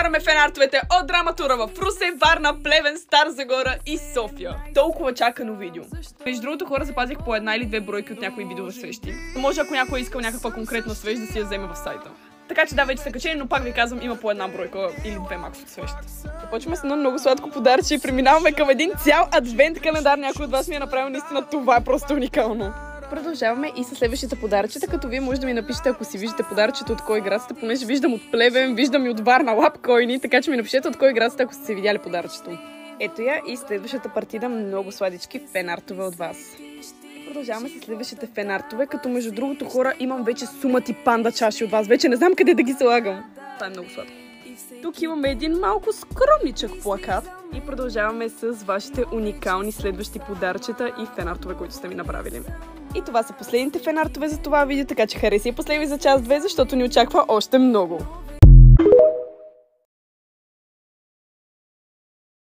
Отваряме фенартовете от драматура в Русе, Варна, Плевен, Стара Загора и София. Толкова чакано видео. Между другото, хора, запазих по една или две бройки от някои видео свещи. Може, ако някой е искал някаква конкретна свещ, да си я вземе в сайта. Така че да, вече са качени, но пак ви казвам, има по една бройка или две макс от свещи. Започваме с едно много сладко подаръче и преминаваме към един цял адвент календар. Някой от вас ми е направил наистина, това е просто уникално. Продължаваме и с следващите подаръчета, като вие може да ми напишете, ако си виждате подаръчето от кой град сте, понеже виждам от Плевен, виждам и от Варна лапкойни, така че ми напишете от кой град сте, ако сте видяли подаръчето. Ето я и следващата партида, много сладички фенартове от вас. Продължаваме с следващите фенартове, като между другото, хора, имам вече сумати панда чаши от вас, вече не знам къде да ги слагам. Това е много сладко. Тук имаме един малко скромничък плакат и продължаваме с вашите уникални следващи подаръчета и фенартове, които сте ми направили. И това са последните фенартове за това видео, така че хареса и последви за част 2, защото ни очаква още много.